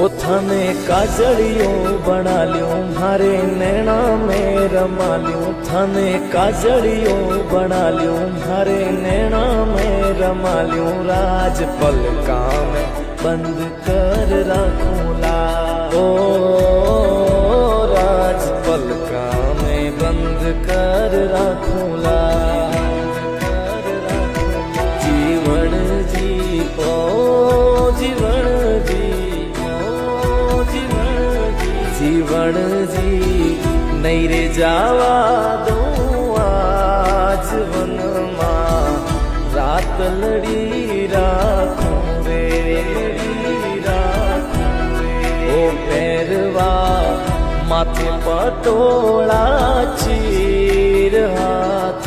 ओथाने काजलियों बना लियो मारे नैना में रमा लियो थाने काजलियों बना लियो मारे नैना में रमा लियो राज पलका में बंद कर रखूला ओ राज पलका में बंद कर रखूला जीवन जी ओ जीवन जी जीवन जी नहीं रे जावा दो आज वन मां रात लड़ी राखूं रे ओ पैरवा माथे पटोला चीर हाथ